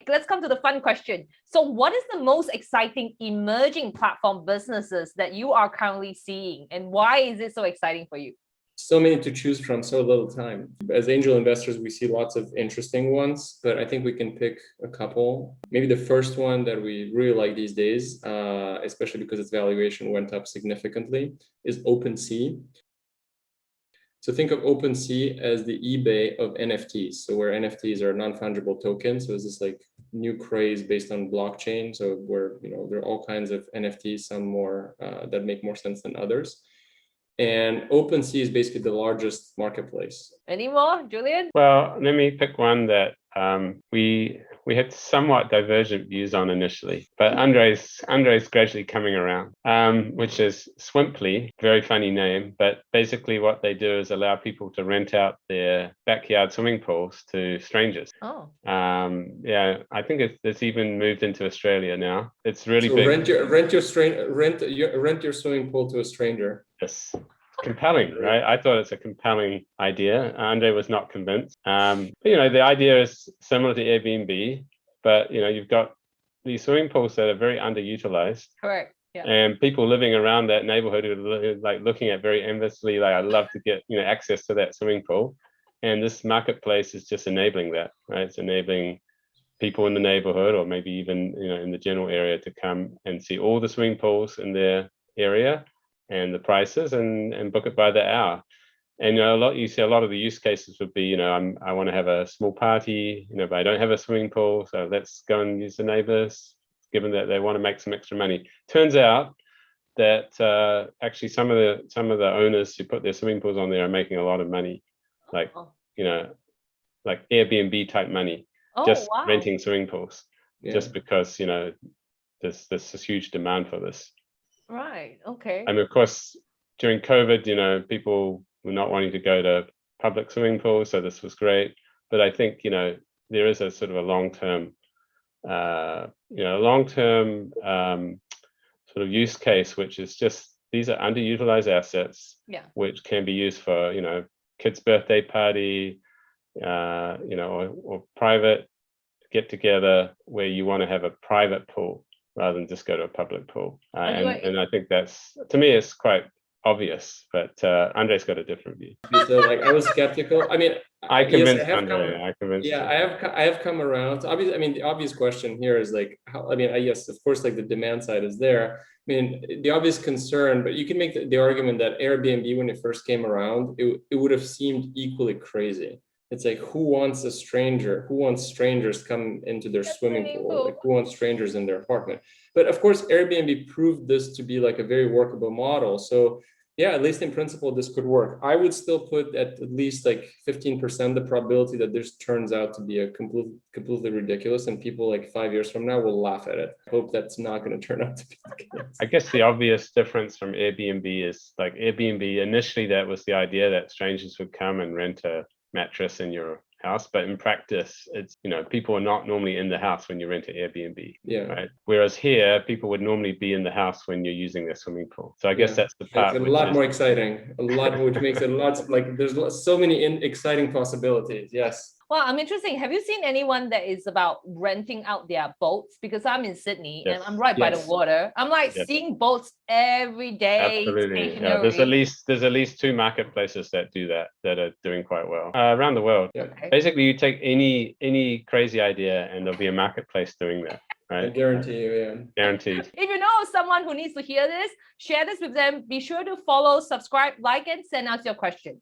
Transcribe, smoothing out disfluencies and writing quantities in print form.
let's come to the fun question. So what is the most exciting emerging platform businesses that you are currently seeing, and why is it so exciting for you? So many to choose from, so little time. As angel investors, we see lots of interesting ones, but I think we can pick a couple. Maybe the first one that we really like these days, especially because its valuation went up significantly, is OpenSea. So think of OpenSea as the eBay of NFTs. So where NFTs are non-fungible tokens. So it's this like new craze based on blockchain. So where, there are all kinds of NFTs, some more that make more sense than others. And OpenSea is basically the largest marketplace. Any more, Julian? Well, let me pick one that we had somewhat divergent views on initially, but Andrei's gradually coming around, which is Swimply. Very funny name, but basically what they do is allow people to rent out their backyard swimming pools to strangers. Oh. Yeah, I think it's even moved into Australia now. It's really so big. Rent your swimming pool to a stranger. Yes. Compelling, right? I thought it's a compelling idea. Andrei was not convinced. But, the idea is similar to Airbnb, but you've got these swimming pools that are very underutilized. Correct. Yeah. And people living around that neighborhood are like looking at very enviously, like, I'd love to get access to that swimming pool. And this marketplace is just enabling that, right? It's enabling people in the neighborhood, or maybe even in the general area, to come and see all the swimming pools in their area and the prices, and book it by the hour. And you see a lot of the use cases would be, I want to have a small party, but I don't have a swimming pool, so let's go and use the neighbors, given that they want to make some extra money. Turns out that actually some of the owners who put their swimming pools on there are making a lot of money, like like Airbnb type money, just renting swimming pools, just because there's this huge demand for this. Right. Okay. I mean, of course, during COVID, people were not wanting to go to public swimming pools, so this was great. But I think there is a sort of a long-term, sort of use case, which is just these are underutilized assets, which can be used for kids' birthday party, or private get together where you want to have a private pool rather than just go to a public pool. And I think that's, to me, it's quite obvious, but Andrei's got a different view. So I was skeptical. I mean, I convinced Andrei. I have come around. So obviously, I mean, the obvious question here is yes, of course, the demand side is there. I mean, the obvious concern, but you can make the argument that Airbnb, when it first came around, it would have seemed equally crazy. It's like, who wants strangers come into their swimming pool? Like, who wants strangers in their apartment? But of course, Airbnb proved this to be like a very workable model. So yeah, at least in principle, this could work. I would still put at least 15% the probability that this turns out to be a completely ridiculous, and people 5 years from now will laugh at it. I hope that's not going to turn out to be the case. I guess the obvious difference from Airbnb is Airbnb, initially that was the idea that strangers would come and rent a mattress in your house, but in practice it's people are not normally in the house when you rent an Airbnb, right? Whereas here people would normally be in the house when you're using their swimming pool. So I guess that's the part it's a lot more exciting, which makes it lots there's so many exciting possibilities. Yes. Well, I'm interested. Have you seen anyone that is about renting out their boats? Because I'm in Sydney and I'm right by the water. I'm seeing boats every day. Absolutely. Yeah, there's at least 2 marketplaces that do that are doing quite well around the world. Yeah. Okay. Basically, you take any crazy idea and there'll be a marketplace doing that. Right? I guarantee you, Guaranteed. If you know someone who needs to hear this, share this with them. Be sure to follow, subscribe, like, and send us your question.